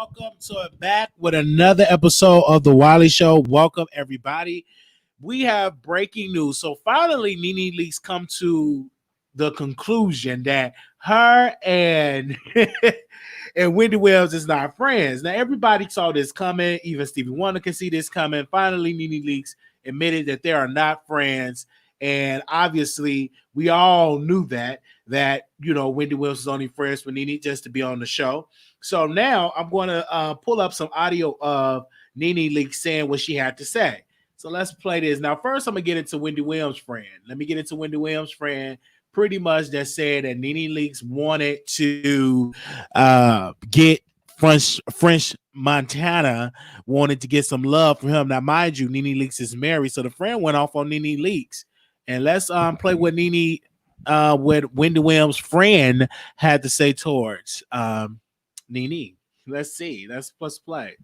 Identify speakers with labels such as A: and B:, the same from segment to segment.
A: welcome to back with another episode of the Wiley Show. Welcome everybody. We have breaking news. So finally, Nene Leakes come to the conclusion that her and and Wendy Williams is not friends. Now everybody saw this coming. Even Stevie Wonder can see this coming. Finally, Nene Leakes admitted that they are not friends, and obviously we all knew that Wendy Williams is only friends with Nene just to be on the show. So now I'm going to pull up some audio of Nene Leakes saying what she had to say. So let's play this. Now, first, I'm going to get into Wendy Williams' friend. Let me get into Wendy Williams' friend. Pretty much that said that Nene Leakes wanted to get French Montana, wanted to get some love from him. Now, mind you, Nene Leakes is married, so the friend went off on Nene Leakes. And let's play what Wendy Williams' friend had to say towards Nene. Let's see. Let's play.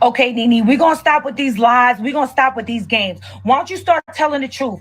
B: Okay, Nene, we're going to stop with these lies. We're going to stop with these games. Why don't you start telling the truth?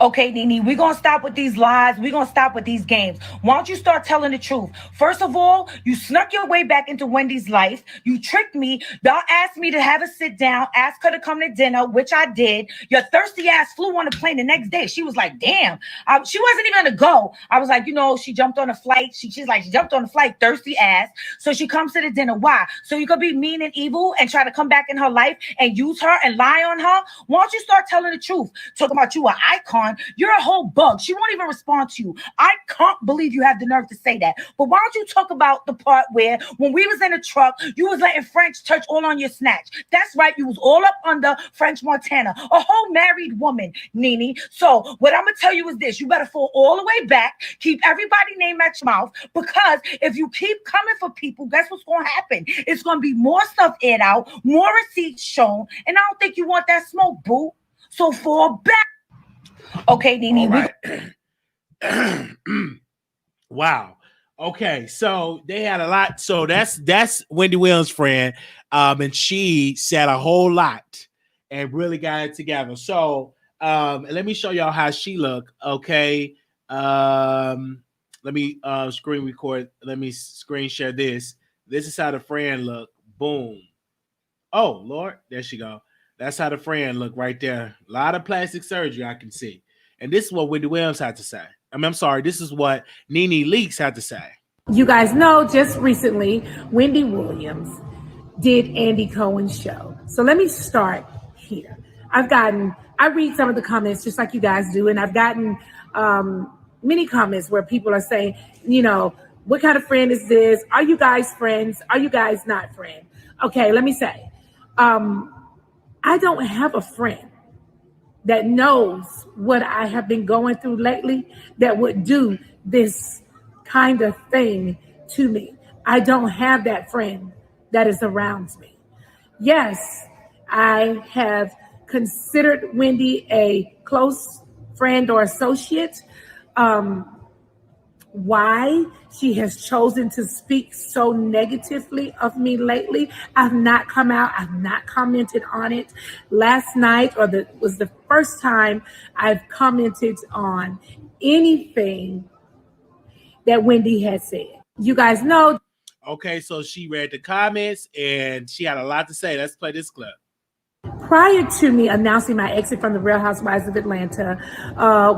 B: Okay, Nene, we're going to stop with these lies. We're going to stop with these games. Why don't you start telling the truth? First of all, you snuck your way back into Wendy's life. You tricked me. Y'all asked me to have a sit down, ask her to come to dinner, which I did. Your thirsty ass flew on a plane the next day. She was like, damn. She wasn't even going to go. I was like, she jumped on a flight. She's like, she jumped on a flight, thirsty ass. So she comes to the dinner. Why? So you could be mean and evil and try to come back in her life and use her and lie on her? Why don't you start telling the truth? Talking about you an icon. You're a whole bug. She won't even respond to you. I can't believe you have the nerve to say that. But why don't you talk about the part where when we was in the truck, you was letting French touch all on your snatch. That's right. You was all up under French Montana, a whole married woman, Nene. So what I'm going to tell you is this. You better fall all the way back. Keep everybody's name at your mouth, because if you keep coming for people, guess what's going to happen? It's going to be more stuff aired out, more receipts shown. And I don't think you want that smoke, boo. So fall back. Okay, Nene.
A: Right. Wow. Okay, so they had a lot. So that's Wendy Williams' friend, and she said a whole lot and really got it together. So let me show y'all how she looked. Okay, let me screen record. Let me screen share this. This is how the friend looked. Boom. Oh Lord, there she go. That's how the friend looked right there. A lot of plastic surgery I can see. And this is what Wendy Williams had to say. I'm sorry. This is what Nene Leakes had to say.
C: You guys know just recently, Wendy Williams did Andy Cohen's show. So let me start here. I read some of the comments just like you guys do. And I've gotten many comments where people are saying, what kind of friend is this? Are you guys friends? Are you guys not friends? Okay, let me say, I don't have a friend that knows what I have been going through lately that would do this kind of thing to me. I don't have that friend that is around me. Yes, I have considered Wendy a close friend or associate. Why she has chosen to speak so negatively of me lately, I've not come out. I've not commented on it. Last night was the first time I've commented on anything that Wendy had said. You guys know.
A: Okay, so she read the comments and she had a lot to say. Let's play this clip.
C: Prior to me announcing my exit from the Real Housewives of Atlanta,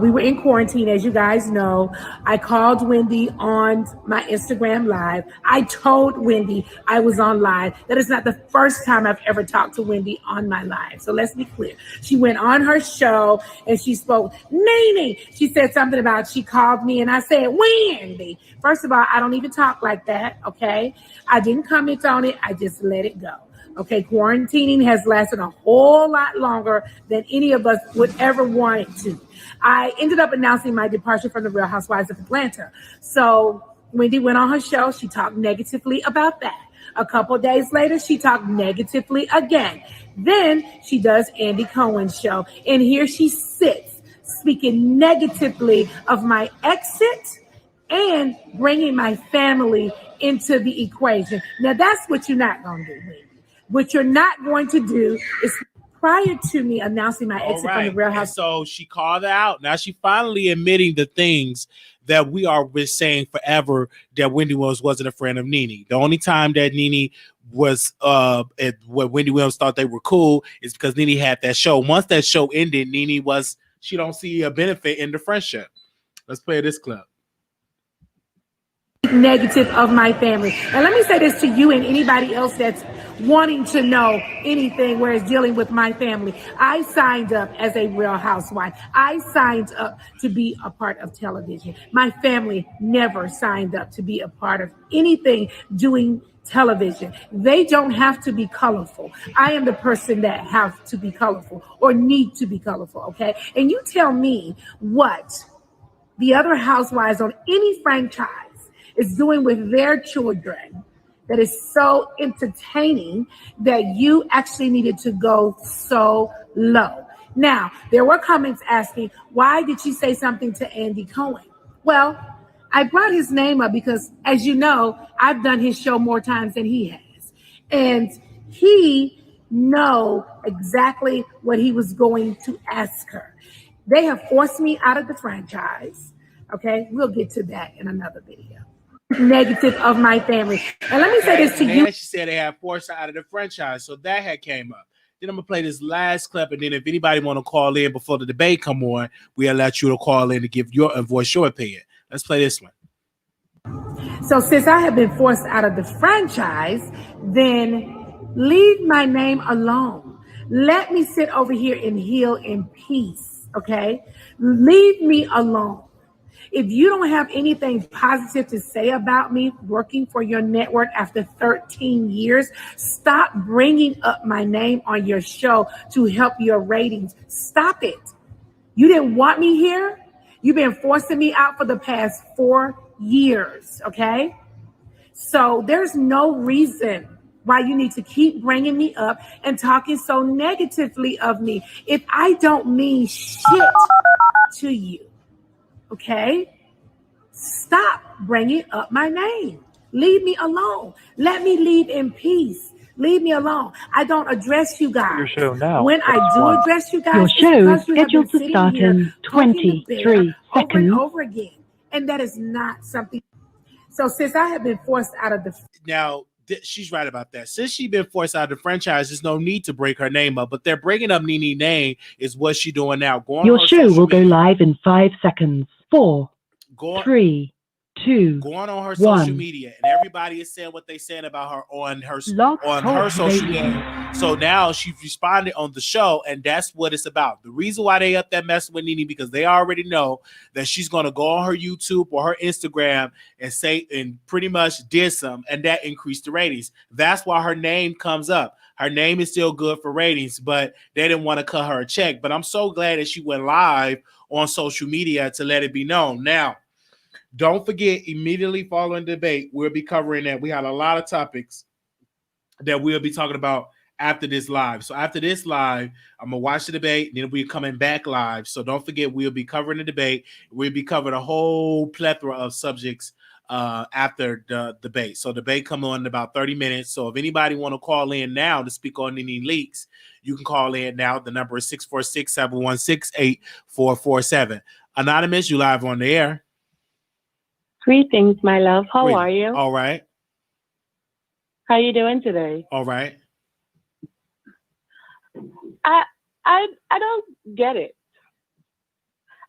C: we were in quarantine, as you guys know. I called Wendy on my Instagram Live. I told Wendy I was on live. That is not the first time I've ever talked to Wendy on my live. So let's be clear. She went on her show and she spoke. Nene, she said something about she called me and I said, Wendy. First of all, I don't even talk like that, okay? I didn't comment on it. I just let it go. Okay, quarantining has lasted a whole lot longer than any of us would ever want it to. I ended up announcing my departure from the Real Housewives of Atlanta. So Wendy went on her show. She talked negatively about that. A couple days later, she talked negatively again. Then she does Andy Cohen's show. And here she sits speaking negatively of my exit and bringing my family into the equation. Now, that's what you're not going to do, Wendy. What you're not going to do is, prior to me announcing my exit from the Real House.
A: So she called her out. Now she finally admitting the things that we are been saying forever that Wendy Williams wasn't a friend of Nene. The only time that Nene was when Wendy Williams thought they were cool is because Nene had that show. Once that show ended, she don't see a benefit in the friendship. Let's play this clip.
C: Negative of my family. And let me say this to you and anybody else that's wanting to know anything where it's dealing with my family. I signed up as a Real Housewife. I signed up to be a part of television. My family never signed up to be a part of anything doing television. They don't have to be colorful. I am the person that have to be colorful or need to be colorful, okay? And you tell me what the other housewives on any franchise is doing with their children that is so entertaining that you actually needed to go so low. Now, there were comments asking, why did she say something to Andy Cohen? Well, I brought his name up because, as you know, I've done his show more times than he has. And he know exactly what he was going to ask her. They have forced me out of the franchise. Okay, we'll get to that in another video. Negative of my family. And let me say this to you.
A: She said they had forced her out of the franchise, so that had came up. Then I'm gonna play this last clip, and then if anybody want to call in before the debate come on, we'll let you to call in to give and voice your opinion. Let's play this one.
C: So since I have been forced out of the franchise, then leave my name alone. Let me sit over here and heal in peace. Okay, leave me alone. If you don't have anything positive to say about me working for your network after 13 years, stop bringing up my name on your show to help your ratings. Stop it. You didn't want me here. You've been forcing me out for the past 4 years, okay? So there's no reason why you need to keep bringing me up and talking so negatively of me if I don't mean shit to you. Okay? Stop bringing up my name. Leave me alone. Let me leave in peace. Leave me alone. I don't address you guys.
D: Your show now.
C: When I do address you guys,
E: your show is scheduled to start in 23 seconds.
C: Over and over again. And that is not something. So since I have been forced out of the...
A: Now, she's right about that. Since she's been forced out of the franchise, there's no need to break her name up. But they're bringing up Nene's name is what she's doing now.
E: Your show will go live in 5 seconds. 4, 3, 2,
A: going on her
E: 1.
A: social media, and everybody is saying what they saying about her on her social media. So now she's responded on the show, and that's what it's about. The reason why they up that mess with Nene because they already know that she's gonna go on her YouTube or her Instagram and say and pretty much diss them, and that increased the ratings. That's why her name comes up. Her name is still good for ratings, but they didn't want to cut her a check. But I'm so glad that she went live on social media to let it be known. Now, don't forget, immediately following the debate, we'll be covering that. We had a lot of topics that we'll be talking about after this live. So after this live, I'm going to watch the debate, and then we're coming back live. So don't forget, we'll be covering the debate. We'll be covering a whole plethora of subjects after the debate. So debate come on in about 30 minutes. So if anybody want to call in now to speak on any leaks, you can call in now. The number is 646-716-8447. Anonymous, you live on the air.
F: Greetings, my love. How are you?
A: All right.
F: How you doing today?
A: All right.
F: I don't get it.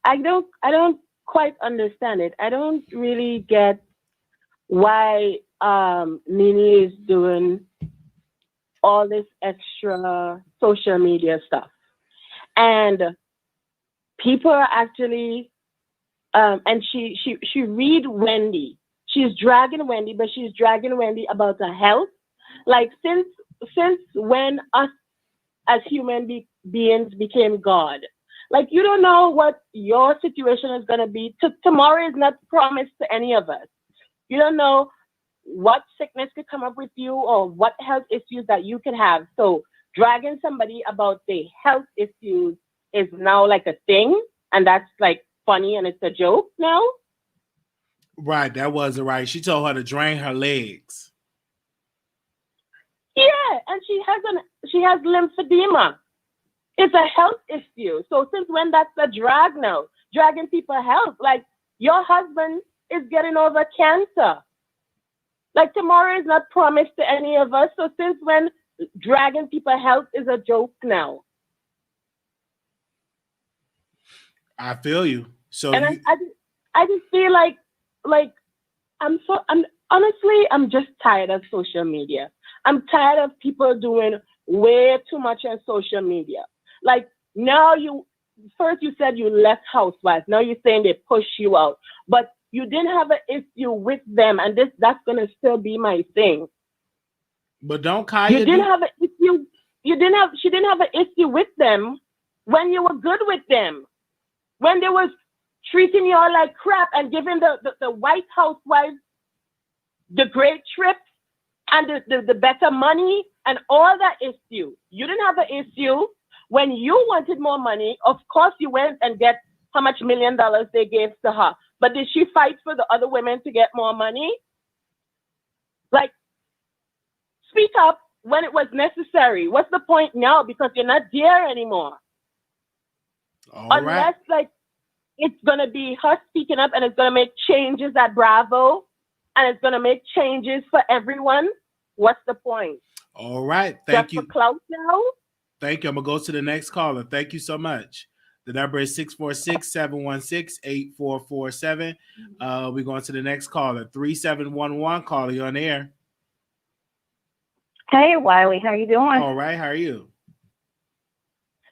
F: I don't quite understand it. I don't really get why Nene is doing all this extra social media stuff. And people are actually and she read Wendy. She's dragging Wendy, but she's dragging Wendy about her health. Like since when us as human beings became God. Like you don't know what your situation is gonna be. Tomorrow is not promised to any of us. You don't know what sickness could come up with you or what health issues that you could have. So dragging somebody about their health issues is now like a thing, and that's like funny and it's a joke now.
A: Right, that wasn't right. She told her to drain her legs.
F: Yeah, and she has lymphedema. It's a health issue. So since when that's a drag now? Dragging people's health. Like your husband is getting over cancer. Like tomorrow is not promised to any of us. So since when dragging people's health is a joke now?
A: I feel you. So
F: and I just feel like I'm honestly, I'm just tired of social media. I'm tired of people doing way too much on social media. Like now first you said you left Housewives. Now you're saying they push you out. But you didn't have an issue with them, and that's gonna still be my thing.
A: But don't Kaya?
F: You didn't have an issue. She didn't have an issue with them when you were good with them. When they was treating you all like crap and giving the White Housewives the great trips and the better money and all that issue. You didn't have an issue when you wanted more money. Of course, you went and get how much $1 million they gave to her. But did she fight for the other women to get more money? Like, speak up when it was necessary. What's the point now? Because you're not there anymore. Unless, like, it's going to be her speaking up and it's going to make changes at Bravo and it's going to make changes for everyone. What's the point?
A: All right. Thank you.
F: Just for clout now?
A: Thank you. I'm going to go to the next caller. Thank you so much. The number is 646-716-8447. We're going to the next caller. 3711. Caller, you on the air.
D: Hey, Wiley. How you doing?
A: All right. How are you?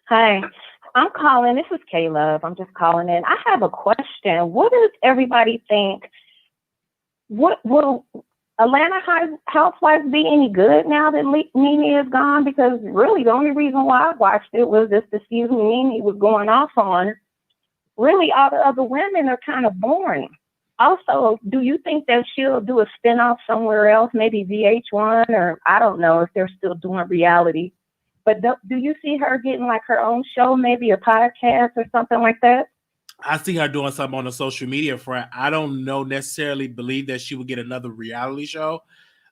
D: Hi. I'm calling. This is K-Love. I'm just calling in. I have a question. What does everybody think? What will Atlanta Housewives be any good now that Nene is gone? Because really the only reason why I watched it was just to see who Nene was going off on. Really, all the other women are kind of boring. Also, do you think that she'll do a spinoff somewhere else, maybe VH1, or I don't know if they're still doing reality? But do you see her getting like her own show, maybe a podcast or something like that?
A: I see her doing something on the social media front. I don't necessarily believe that she would get another reality show.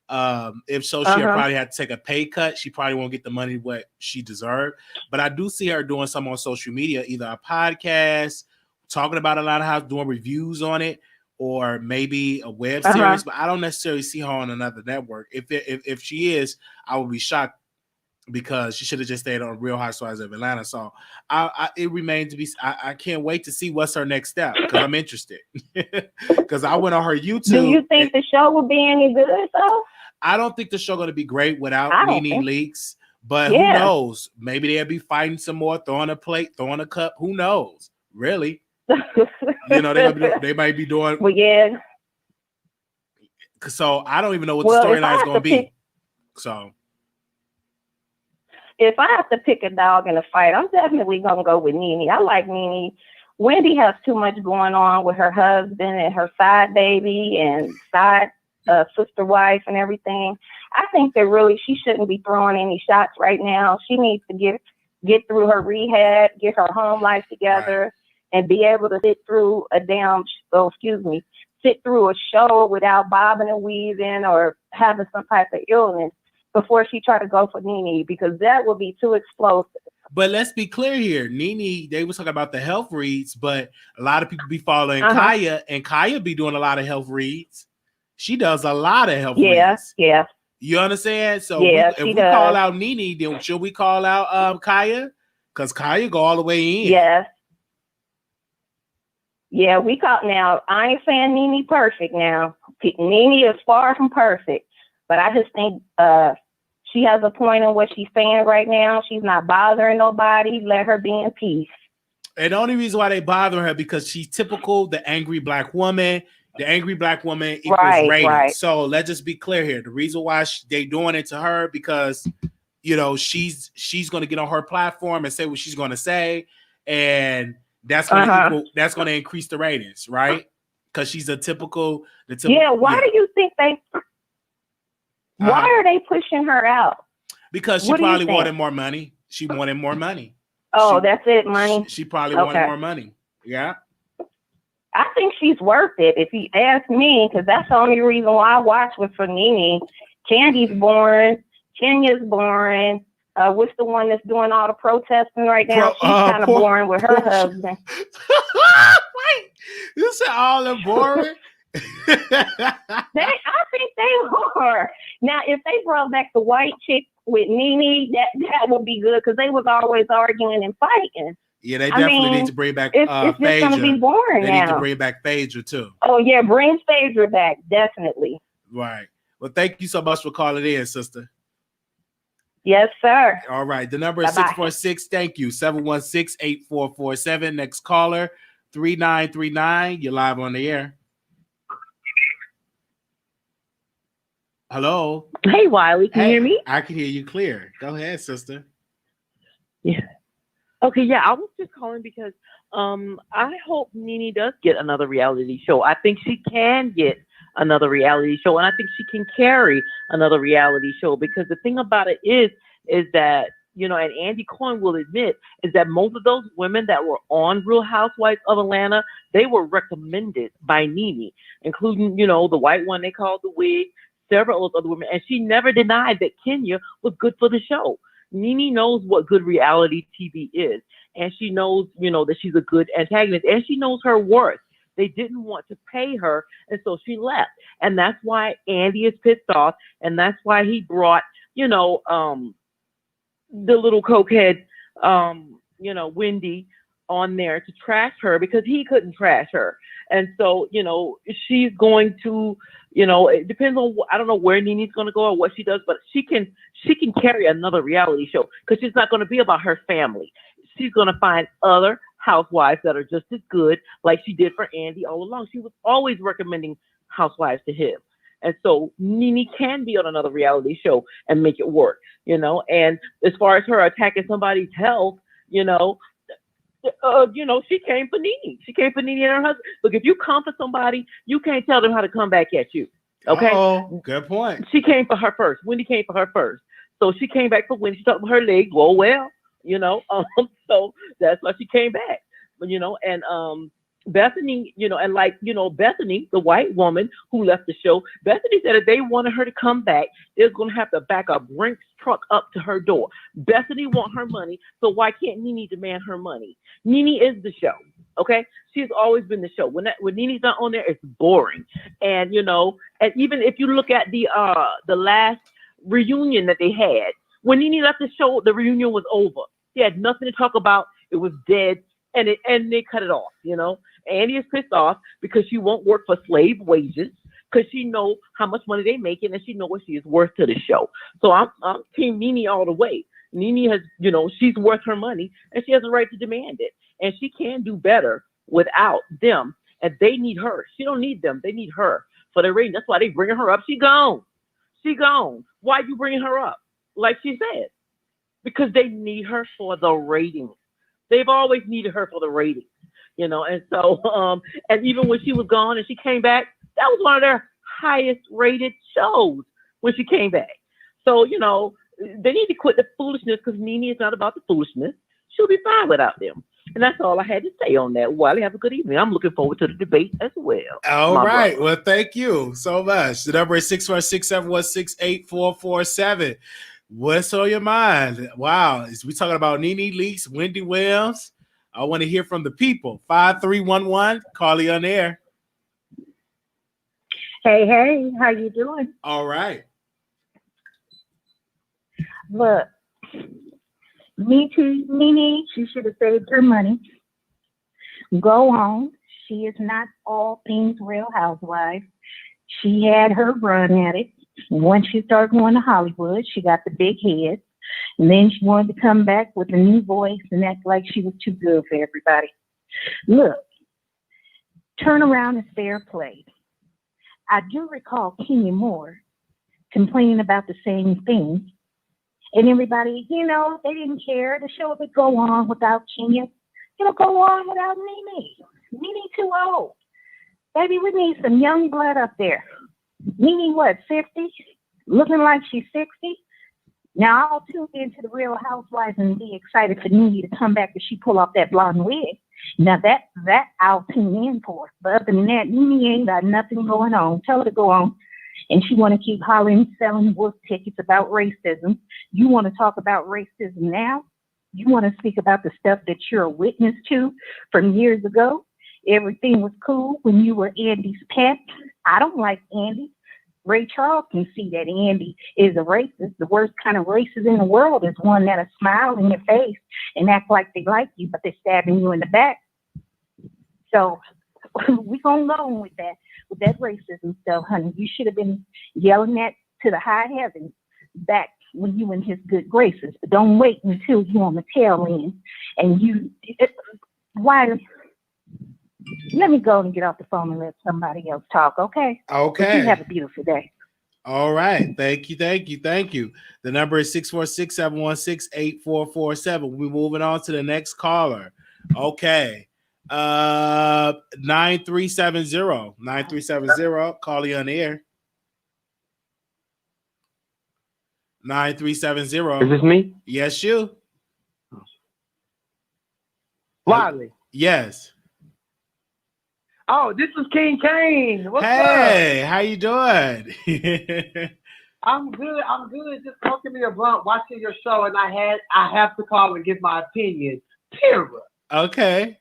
A: If so, she'll probably have to take a pay cut. She probably won't get the money what she deserved. But I do see her doing something on social media, either a podcast, talking about Atlanta House, doing reviews on it, or maybe a web series. But I don't necessarily see her on another network. If she is, I would be shocked, because she should have just stayed on Real Housewives of Atlanta. So it remains to be. I can't wait to see what's her next step, because I'm interested. Because I went on her YouTube.
D: Do you think the show will be any good though?
A: I don't think the show going to be great without Nene Leakes. But who knows? Maybe they'll be fighting some more, throwing a plate, throwing a cup. Who knows? Really? They might be doing.
D: Well, yeah.
A: So I don't even know what the storyline is going to be. So.
D: If I have to pick a dog in a fight, I'm definitely going to go with Nene. I like Nene. Wendy has too much going on with her husband and her side baby and side sister wife and everything. I think that really she shouldn't be throwing any shots right now. She needs to get through her rehab, get her home life together, and be able to sit through a show without bobbing and weaving or having some type of illness before she tried to go for Nene, because that will be too explosive.
A: But let's be clear here. Nene, they was talking about the health reads, but a lot of people be following Kaya, and Kaya be doing a lot of health reads. She does a lot of health reads.
D: Yeah.
A: You understand? So
D: if
A: we call out Nene, then should we call out Kaya? Because Kaya go all the way in.
D: Yes. Yeah, we call now. I ain't saying Nene perfect now. Nene is far from perfect. But I just think she has a point in what she's saying right now. She's not bothering nobody. Let her be in peace.
A: And the only reason why they bother her because she's typical, the angry black woman. The angry black woman equals ratings. Right. So let's just be clear here. The reason why they doing it to her because she's going to get on her platform and say what she's going to say, and that's going to increase the ratings, right? Because she's the typical.
D: Yeah. Why do you think they? Why are they pushing her out?
A: Because she probably wanted more money. She wanted more money.
D: Oh, that's it, money.
A: She probably wanted more money. Yeah.
D: I think she's worth it, if you ask me, because that's the only reason why I watched was for Nene. Candy's boring. Kenya's boring. What's the one that's doing all the protesting right now? She's kind of boring with her husband.
A: Wait, you said all them boring?
D: I think they are. Now, if they brought back the white chick with Nene, that would be good because they was always arguing and fighting.
A: Yeah, they definitely need to bring back
D: it's just going to be boring
A: They
D: now.
A: need to bring back Phaedra too.
D: Oh yeah, bring Phaedra back, definitely.
A: Right. Well, thank you so much for calling in, sister.
D: Yes, sir.
A: All right. The number is 646. Thank you. 716-8447. Next caller, 3939. You're live on the air. Hello.
G: Hey, Wiley. Can you hear me?
A: I can hear you clear. Go ahead, sister.
G: Yeah. Okay. Yeah. I was just calling because I hope Nene does get another reality show. I think she can get another reality show, and I think she can carry another reality show because the thing about it is that, you know, and Andy Cohen will admit, is that most of those women that were on Real Housewives of Atlanta, they were recommended by Nene, including, you know, the white one they called the wig, several other women, and she never denied that Kenya was good for the show. Nene knows what good reality TV is, and she knows, you know, that she's a good antagonist, and she knows her worth. They didn't want to pay her, and so she left. And that's why Andy is pissed off, and that's why he brought, you know, the little cokehead, you know, Wendy on there to trash her because he couldn't trash her. And so, you know, she's going to, you know, it depends on, I don't know where Nene's going to go or what she does, but she can carry another reality show because she's not going to be about her family. She's going to find other housewives that are just as good, like she did for Andy all along. She was always recommending housewives to him. And so Nene can be on another reality show and make it work, you know. And as far as her attacking somebody's health, you know, she came for Nene. She came for Nene and her husband. Look, if you come for somebody, you can't tell them how to come back at you. Okay?
A: Oh, good point.
G: She came for her first. Wendy came for her first. So she came back for Wendy. She talked with her leg. Well, you know, so that's why she came back. But, you know, and Bethany, you know, and like, you know, Bethany, the white woman who left the show, Bethany said if they wanted her to come back, they're going to have to back a Brinks truck up to her door. Bethany want her money, so why can't Nene demand her money? Nene is the show, okay? She's always been the show. When Nene's not on there, it's boring. And, you know, and even if you look at the last reunion that they had, when Nene left the show, the reunion was over. She had nothing to talk about. It was dead, and they cut it off, you know? Andy is pissed off because she won't work for slave wages because she knows how much money they making and she knows what she is worth to the show. So I'm team Nene all the way. Nene has, you know, she's worth her money and she has a right to demand it. And she can do better without them. And they need her. She don't need them. They need her for the rating. That's why they bringing her up. She gone. She gone. Why you bringing her up? Like she said, because they need her for the ratings. They've always needed her for the ratings, you know. And so, and even when she was gone and she came back, that was one of their highest rated shows when she came back. So, you know, they need to quit the foolishness because Nene is not about the foolishness. She'll be fine without them. And that's all I had to say on that. Wiley, have a good evening. I'm looking forward to the debate as well.
A: All right. Brother. Well, thank you so much. The number is 646-716-8447. What's on your mind? Wow. We talking about Nene Leakes, Wendy Williams. I want to hear from the people. 5311. Call you on air.
H: Hey, how you doing?
A: All right.
H: Look, Nene, she should have saved her money. Go on. She is not all things Real Housewives. She had her run at it. Once she started going to Hollywood, she got the big head. And then she wanted to come back with a new voice and act like she was too good for everybody. Look, turnaround is fair play. I do recall Kenya Moore complaining about the same thing. And everybody, you know, they didn't care. The show would go on without Kenya. It'll go on without Nene. Nene too old. Baby, we need some young blood up there. Nene, what, 50? Looking like she's 60? Now I'll tune into the Real Housewives and be excited for Nene to come back if she pull off that blonde wig. Now that I'll tune in for. But other than that, Nene ain't got nothing going on. Tell her to go on. and she want to keep hollering, selling wolf tickets about racism. You want to talk about racism now? You want to speak about the stuff that you're a witness to from years ago? Everything was cool when you were Andy's pet. I don't like Andy. Ray Charles can see that Andy is a racist. The worst kind of racist in the world is one that'll smile in your face and act like they like you, but they're stabbing you in the back. So we're going to loan with that racism stuff, honey. You should have been yelling that to the high heavens back when you in his good graces. But don't wait until you're on the tail end and why? Let me go and get off the phone and let somebody else talk, okay?
A: Okay.
H: You have a beautiful day.
A: All right. Thank you. The number is 646-716-8447. We're moving on to the next caller. Okay. 9370. Call you on the air. 9370.
I: Is this me?
A: Yes, you.
I: Wiley.
A: Yes.
I: Oh, this is King Kane. What's
A: Hey, how you doing?
I: I'm good. Just smoking me a blunt, watching your show, and I have to call and give my opinion. Period.
A: Okay.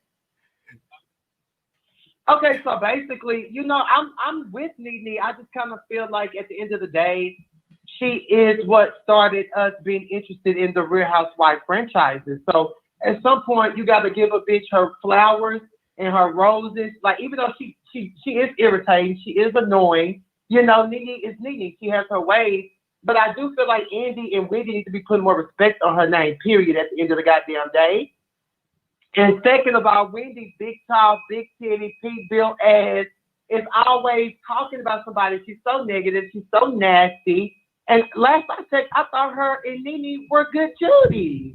I: Okay, so basically, I'm with Nene. I just kind of feel like at the end of the day, she is what started us being interested in the Real Housewives franchises. So at some point, you got to give a bitch her flowers and her roses. Like, even though she is irritating, she is annoying. Nene is Nene. She has her ways. But I do feel like Andy and Wendy need to be putting more respect on her name, period, at the end of the goddamn day. And second of all, Wendy, big tall, big titty, Pete Bill ass, is always talking about somebody. She's so negative. She's so nasty. And last I checked, I thought her and Nene were good Judies.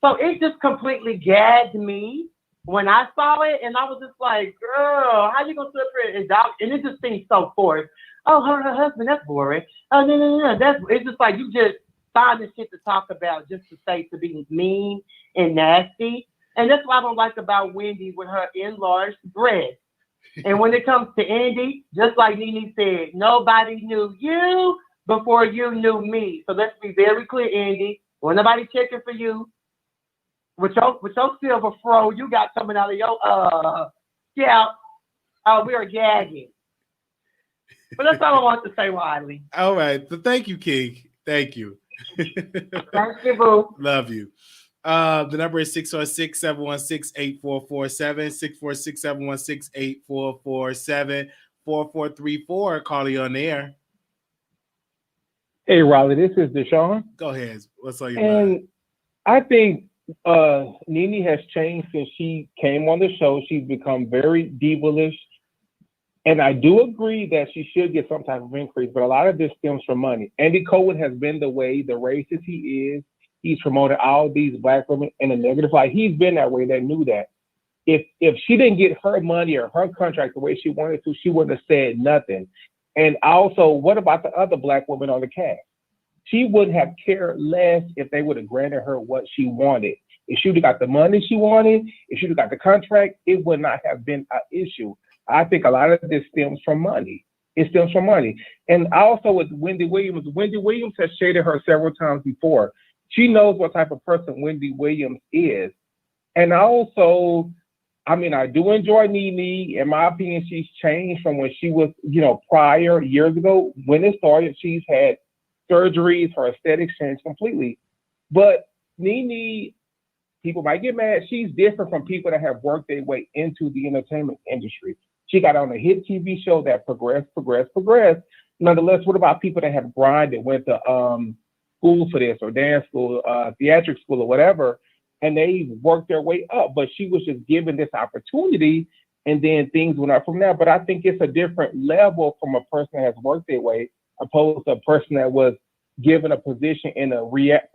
I: So it just completely gagged me when I saw it, and I was just like, girl, how you gonna sit here and dog? And it just seems so forced. Oh, her husband, that's boring. Oh, no. It's just like you just finding shit to talk about just to say to be mean and nasty. And that's what I don't like about Wendy with her enlarged breasts. And when it comes to Andy, just like Nene said, nobody knew you before you knew me. So let's be very clear, Andy. When nobody checking for you, with your silver fro you got coming out of your scalp, we are gagging. But that's all I want to say, Wiley.
A: All right. So thank you, King. Thank you.
I: Thank you, boo.
A: Love you. The number is 646-716-8447, 646-716-8447, 4434. Call you on the air.
J: Hey, Raleigh, this is Deshaun.
A: Go ahead. What's on your
J: mind?
A: mind?
J: I think Nene has changed since she came on the show. She's become very devilish. And I do agree that she should get some type of increase, but a lot of this stems from money. Andy Cohen has been the racist he is. He's promoted all these black women in a negative light. He's been that way. They knew that. If she didn't get her money or her contract the way she wanted to, she wouldn't have said nothing. And also, what about the other black women on the cast? She wouldn't have cared less if they would have granted her what she wanted. If she would have got the money she wanted, if she would have got the contract, it would not have been an issue. I think a lot of this stems from money. It stems from money. And also with Wendy Williams has shaded her several times before. She knows what type of person Wendy Williams is. And also, I do enjoy Nene. In my opinion, she's changed from when she was, prior years ago. When it started, she's had surgeries, her aesthetics changed completely. But Nene, people might get mad. She's different from people that have worked their way into the entertainment industry. She got on a hit TV show that progressed. Nonetheless, what about people that have grinded, went to school for this or dance school, theatric school or whatever, and they worked their way up? But she was just given this opportunity, and then things went up from there. But I think it's a different level from a person that has worked their way, opposed to a person that was given a position in a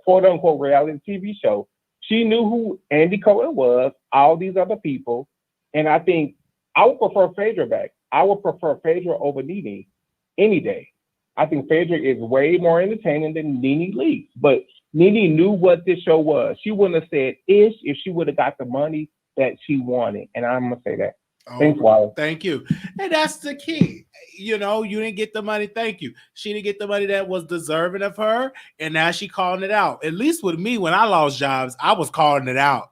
J: quote unquote reality TV show. She knew who Andy Cohen was, all these other people, and I think I would prefer Phaedra back. I would prefer Phaedra over Nene any day. I think Phaedra is way more entertaining than Nene Leakes. But Nene knew what this show was. She wouldn't have said ish if she would have got the money that she wanted. And I'm going to say that.
A: Oh,
J: Thanks, Wally.
A: thank you. And that's the key. You know, you didn't get the money. Thank you. She didn't get the money that was deserving of her. And now she calling it out. At least with me, when I lost jobs, I was calling it out.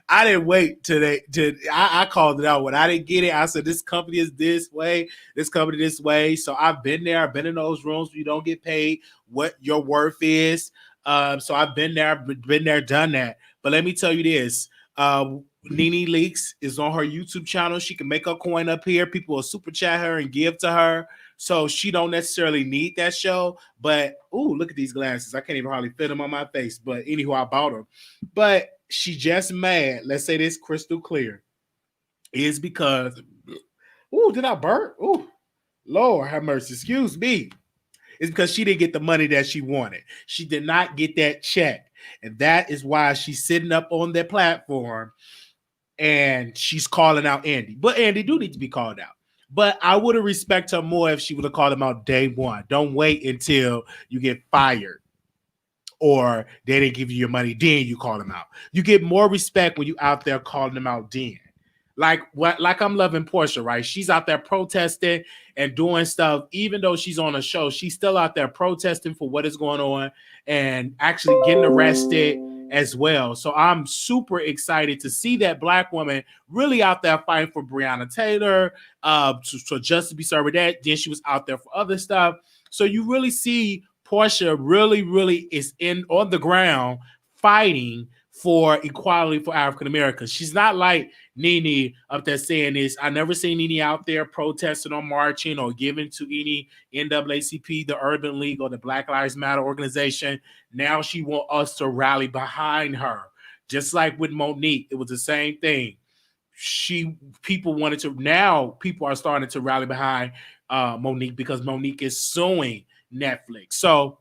A: I didn't wait I called it out. When I didn't get it, I said, this company is this way, this company this way. So I've been there. I've been in those rooms where you don't get paid what your worth is. So I've been there, done that. But let me tell you this. Nene Leakes is on her YouTube channel. She can make her coin up here. People will super chat her and give to her. So she don't necessarily need that show. But, ooh, look at these glasses. I can't even hardly fit them on my face. But anywho, I bought them. But she just mad. Let's say this crystal clear. Is because, ooh, did I burp? Ooh, Lord have mercy. Excuse me. It's because she didn't get the money that she wanted. She did not get that check. And that is why she's sitting up on their platform and she's calling out Andy. But Andy do need to be called out. But I would have respected her more if she would have called him out day one. Don't wait until you get fired or they didn't give you your money, then you call them out. You get more respect when you out there calling them out then. Like I'm loving Portia, right? She's out there protesting and doing stuff. Even though she's on a show, she's still out there protesting for what is going on and actually getting arrested as well. So I'm super excited to see that Black woman really out there fighting for Breonna Taylor, to justice be served with that. Then she was out there for other stuff. So you really see Portia really is on the ground fighting for equality for African Americans. She's not like Nene up there saying this. I never seen Nene out there protesting or marching or giving to any NAACP, the Urban League, or the Black Lives Matter organization. Now she wants us to rally behind her. Just like with Monique, it was the same thing. People are starting to rally behind Monique because Monique is suing Netflix. So,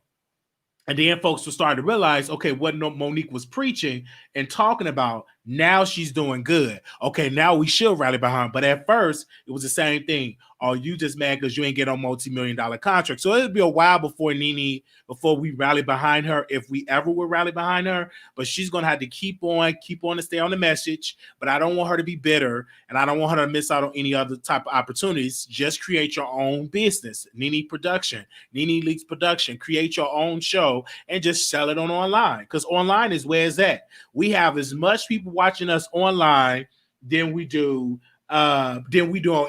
A: and then folks were starting to realize, okay, what Monique was preaching and talking about, now she's doing good. Okay, now we should rally behind. But at first, it was the same thing. Oh, you just mad because you ain't get a multi-million-dollar contract. So it'll be a while before we rally behind her, if we ever will rally behind her. But she's going to have to keep on to stay on the message. But I don't want her to be bitter, and I don't want her to miss out on any other type of opportunities. Just create your own business. Nene Leakes Production. Create your own show and just sell it on online, because online is where it's at. We have as much people watching us online than we do on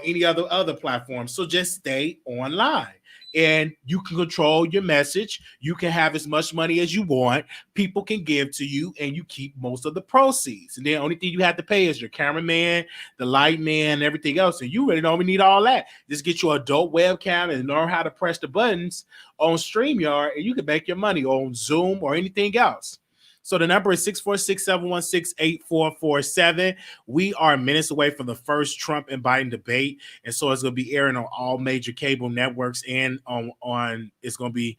A: any other platform. So just stay online and you can control your message. You can have as much money as you want. People can give to you and you keep most of the proceeds. And the only thing you have to pay is your cameraman, the light man, and everything else. And you really don't need all that. Just get you an adult webcam and learn how to press the buttons on StreamYard, and you can make your money on Zoom or anything else. So the number is 646-716-8447. We are minutes away from the first Trump and Biden debate. And so it's going to be airing on all major cable networks and on it's going to be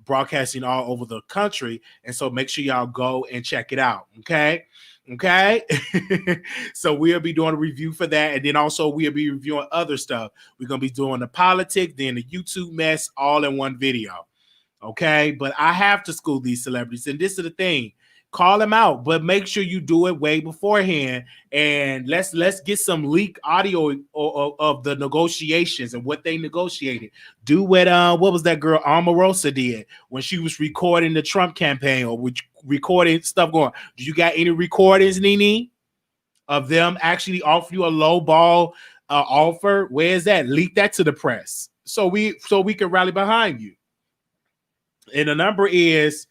A: broadcasting all over the country. And so make sure y'all go and check it out. Okay. So we'll be doing a review for that. And then also we'll be reviewing other stuff. We're going to be doing the politics, then the YouTube mess, all in one video. Okay, but I have to school these celebrities, and this is the thing: call them out, but make sure you do it way beforehand. And let's get some leak audio of the negotiations and what they negotiated. Do what was that girl Omarosa did when she was recording the Trump campaign, or recording stuff going. Do you got any recordings, Nene, of them actually offer you a low ball offer? Where is that? Leak that to the press so we can rally behind you. And the number is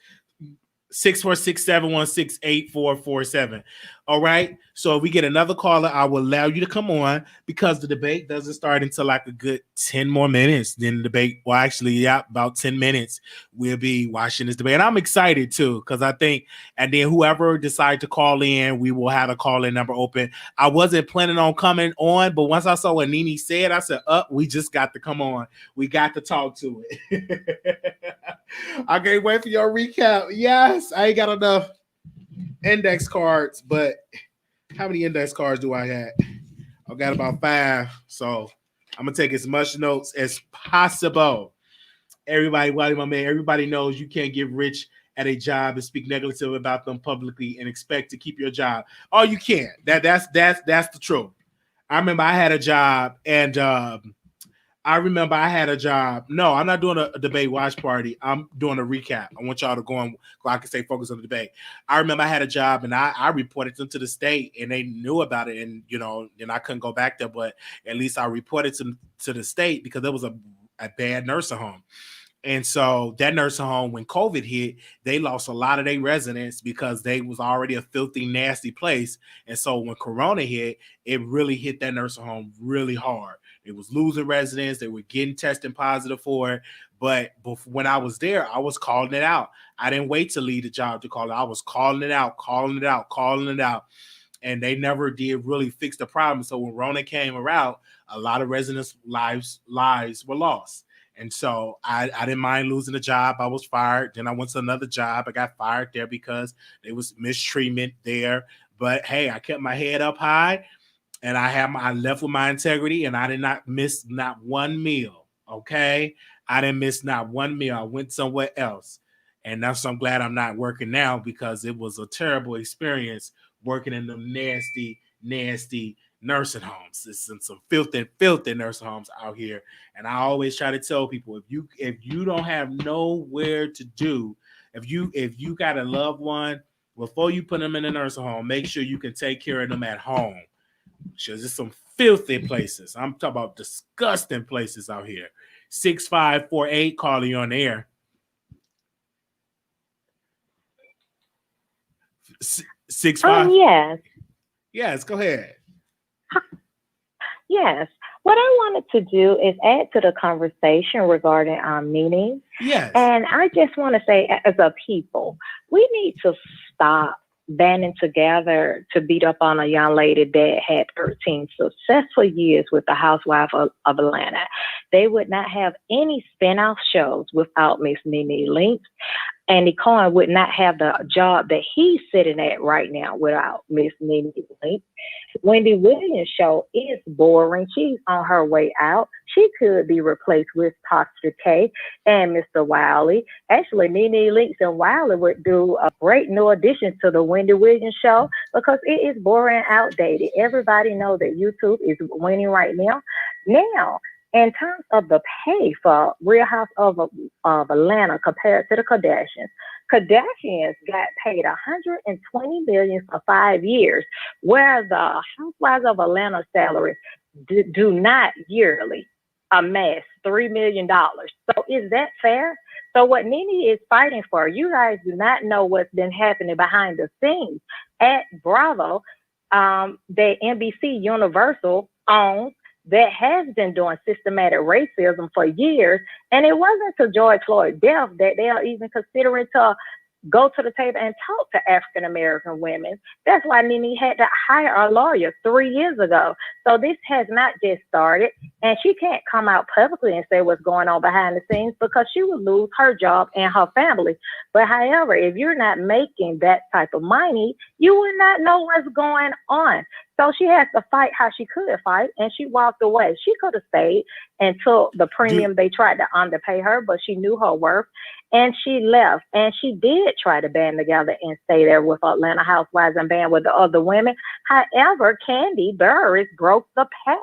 A: 646-716-8447. All right. So if we get another caller, I will allow you to come on, because the debate doesn't start until like a good 10 more minutes. Then the debate, well, actually, about 10 minutes, we'll be watching this debate. And I'm excited too, because I think, and then whoever decides to call in, we will have a call-in number open. I wasn't planning on coming on, but once I saw what Nene said, I said, we just got to come on. We got to talk to it. I can't wait for your recap. Yes, I ain't got enough index cards, but how many index cards do I have? I got about 5, so I'm gonna take as much notes as possible. Everybody, my man, everybody knows you can't get rich at a job and speak negative about them publicly and expect to keep your job. Oh, you can't. That's the truth. I remember I had a job, and I remember I had a job. No, I'm not doing a debate watch party. I'm doing a recap. I want y'all to go on so I can stay focused on the debate. I remember I had a job, and I reported them to the state, and they knew about it. And and I couldn't go back there, but at least I reported to the state because there was a bad nursing home. And so that nursing home, when COVID hit, they lost a lot of their residents because they was already a filthy, nasty place. And so when Corona hit, it really hit that nursing home really hard. It was losing residents. They were getting testing positive for it. But when I was there, I was calling it out. I didn't wait to leave the job to call it. I was calling it out. And they never did really fix the problem. So when Rona came around, a lot of residents' lives were lost. And so I didn't mind losing the job. I was fired. Then I went to another job. I got fired there because there was mistreatment there. But hey, I kept my head up high, and I left with my integrity, and I did not miss not one meal. Okay, I didn't miss not one meal. I went somewhere else, and that's I'm glad I'm not working now because it was a terrible experience working in them nasty nursing homes. It's some filthy nursing homes out here. And I always try to tell people, if you don't have nowhere to do, if you got a loved one, before you put them in a nursing home, make sure you can take care of them at home. Because there's some filthy places. I'm talking about disgusting places out here. 6548, calling you on the air. 65.
D: Yes.
A: Yes, go ahead.
D: Yes. What I wanted to do is add to the conversation regarding Nene.
A: Yes.
D: And I just want to say, as a people, we need to stop banding together to beat up on a young lady that had 13 successful years with the Housewife of Atlanta. They would not have any spin-off shows without Miss Nene Leakes. Andy Cohen would not have the job that he's sitting at right now without Miss Nene Leakes. Wendy Williams' show is boring. She's on her way out. She could be replaced with Tasha K and Mr. Wiley. Actually, Nene Leakes and Wiley would do a great new addition to the Wendy Williams show because it is boring and outdated. Everybody knows that YouTube is winning right now. Now, in terms of the pay for Real House of Atlanta compared to the Kardashians got paid $120 million for 5 years, whereas the Housewives of Atlanta salaries do not yearly amass $3 million. So is that fair? So what Nene is fighting for, you guys do not know what's been happening behind the scenes at Bravo, that NBC Universal owns, that has been doing systematic racism for years. And it wasn't to George Floyd's death that they are even considering to go to the table and talk to African-American women. That's why Nene had to hire a lawyer 3 years ago. So this has not just started, and she can't come out publicly and say what's going on behind the scenes because she would lose her job and her family. But however, if you're not making that type of money, you would not know what's going on. So she has to fight how she could fight, and she walked away. She could have stayed and took the premium. They tried to underpay her, but she knew her worth, and she left. And she did try to band together and stay there with Atlanta Housewives and band with the other women. However, Kandi Burruss broke the pack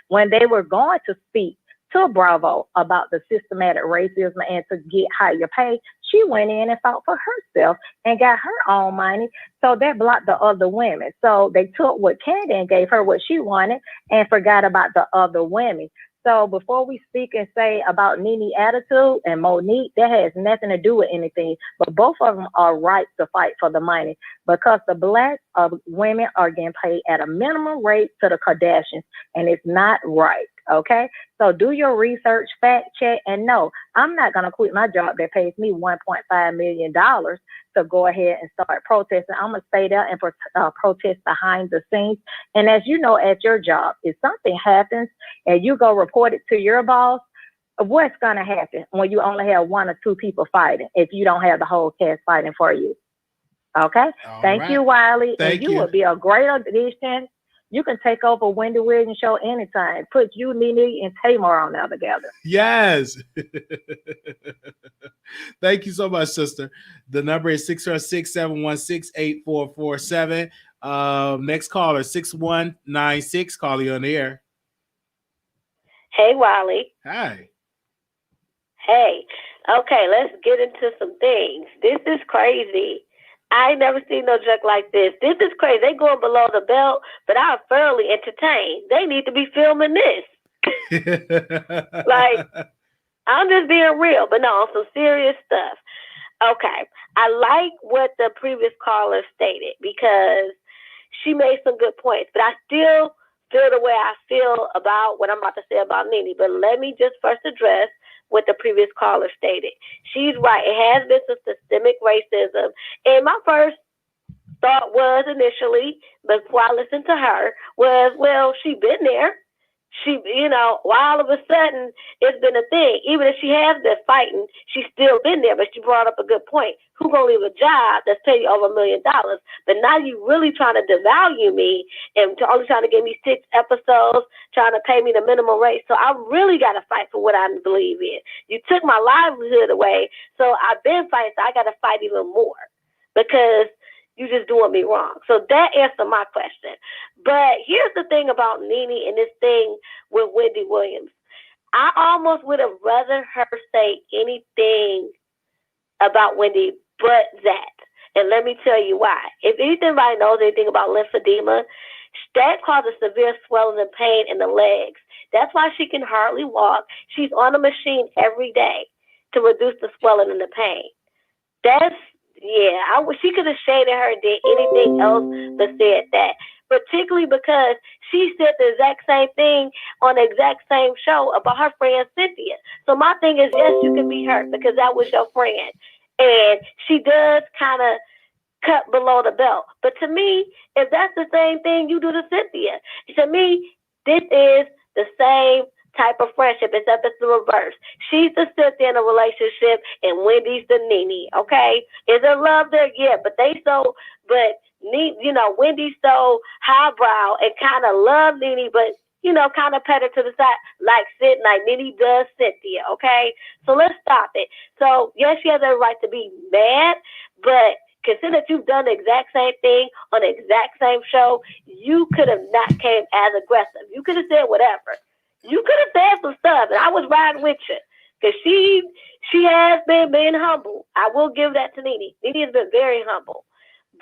D: when they were going to speak to Bravo about the systematic racism and to get higher pay. She went in and fought for herself and got her own money. So that blocked the other women. So they took what Kandi and gave her what she wanted and forgot about the other women. So before we speak and say about Nene's attitude and Monique, that has nothing to do with anything. But both of them are right to fight for the money because the Black women are getting paid at a minimum rate to the Kardashians, and it's not right. Okay, so do your research, fact check, and no, I'm not going to quit my job that pays me $1.5 million to go ahead and start protesting. I'm going to stay there and protest behind the scenes. And as you know, at your job, if something happens and you go report it to your boss, what's going to happen when you only have one or two people fighting if you don't have the whole cast fighting for you? Okay, thank you, Wiley.
A: Thank you.
D: You would be a great addition. You can take over Wendy Williams' show anytime. Put you, Nene, and Tamar on there together.
A: Yes. Thank you so much, sister. The number is 606-716-8447. Next caller, 6196. Call you on the air.
K: Hey, Wally.
A: Hi.
K: Hey. Okay, let's get into some things. This is crazy. I ain't never seen no joke like this. This is crazy. They going below the belt, but I'm thoroughly entertained. They need to be filming this. Like, I'm just being real, but no, on some serious stuff. Okay, I like what the previous caller stated because she made some good points, but I still feel the way I feel about what I'm about to say about Nene. But let me just first address what the previous caller stated. She's right. It has been some systemic racism. And my first thought was initially, before I listened to her, was, well, she been there. She, why all of a sudden it's been a thing. Even if she has been fighting, she's still been there. But she brought up a good point. Who gonna leave a job that's paying you over $1 million? But now you really trying to devalue me and only trying to give me 6 episodes, trying to pay me the minimum rate. So I really got to fight for what I believe in. You took my livelihood away, so I've been fighting. So I got to fight even more because you just doing me wrong. So that answered my question. But here's the thing about Nene and this thing with Wendy Williams. I almost would have rather her say anything about Wendy but that. And let me tell you why. If anybody knows anything about lymphedema, that causes severe swelling and pain in the legs. That's why she can hardly walk. She's on a machine every day to reduce the swelling and the pain. I wish she could have shaded her and did anything else but said that. Particularly because she said the exact same thing on the exact same show about her friend Cynthia. So my thing is, yes, you can be hurt because that was your friend. And she does kind of cut below the belt. But to me, if that's the same thing you do to Cynthia, to me, this is the same type of friendship, except it's the reverse. She's the Cynthia in a relationship, and Wendy's the Nene. Okay, is there love there? Yeah, but Wendy's so highbrow and kind of love Nene, but kind of pet her to the side, like Nene does Cynthia. Okay, so let's stop it. So yes, she has every right to be mad, but consider that you've done the exact same thing on the exact same show. You could have not came as aggressive. You could have said whatever. You could have said some stuff, and I was riding with you because she has been being humble. I will give that to Nene. Nene has been very humble,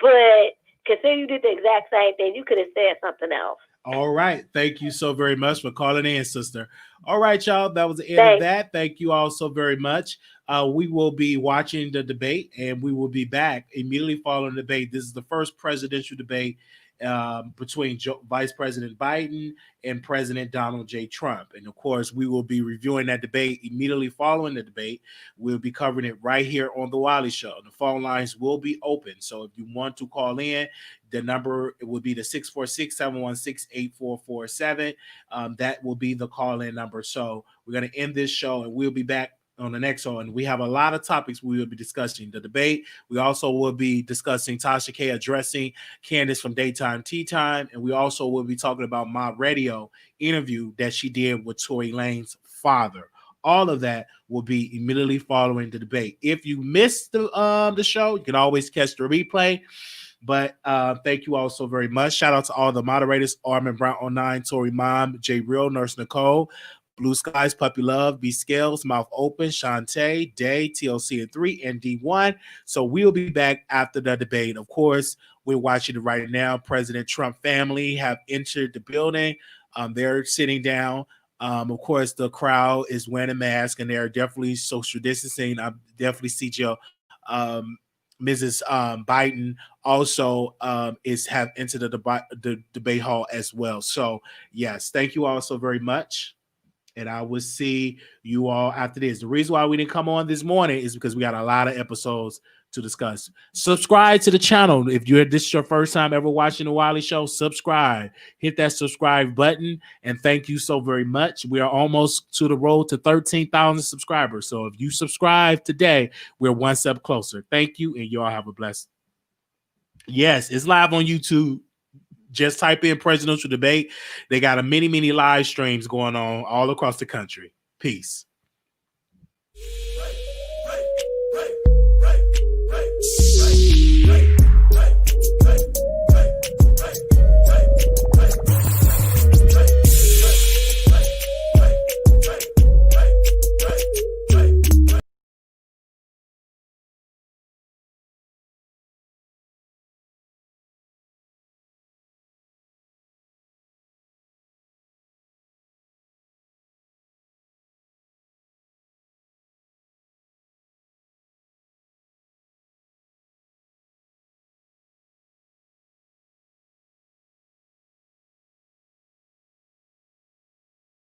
K: but consider you did the exact same thing. You could have said something else.
A: All right. Thank you so very much for calling in, sister. All right, y'all. That was the end of that. Thank you all so very much. We will be watching the debate, and we will be back immediately following the debate. This is the first presidential debate between Vice President Biden and President Donald J. Trump. And of course, we will be reviewing that debate immediately following the debate. We'll be covering it right here on The Wiley Show. The phone lines will be open. So if you want to call in, the number will be the 646-716-8447. That will be the call-in number. So we're going to end this show, and we'll be back on the next one. We have a lot of topics we will be discussing. The debate. We also will be discussing Tasha K addressing Candace from Daytime Tea Time. And we also will be talking about my radio interview that she did with Tory Lane's father. All of that will be immediately following the debate. If you missed the show, you can always catch the replay. But thank you all so very much. Shout out to all the moderators: Armin Brown 09, Tori Mom, J Real, Nurse Nicole, Blue Skies, Puppy Love, B Scales, Mouth Open, Shantae, Day, TLC and 3, and D1. So we'll be back after the debate. Of course, we're watching it right now. President Trump family have entered the building. They're sitting down. Of course, the crowd is wearing a mask, and they're definitely social distancing. I definitely see Jill. Mrs. Biden also have entered the debate hall as well. So yes, thank you all so very much. And I will see you all after this. The reason why we didn't come on this morning is because we got a lot of episodes to discuss. Subscribe to the channel. If this is your first time ever watching The Wiley Show, subscribe. Hit that subscribe button. And thank you so very much. We are almost to the road to 13,000 subscribers. So if you subscribe today, we're one step closer. Thank you, and y'all have a blessed. Yes, it's live on YouTube. Just type in presidential debate. They got many live streams going on all across the country. Peace.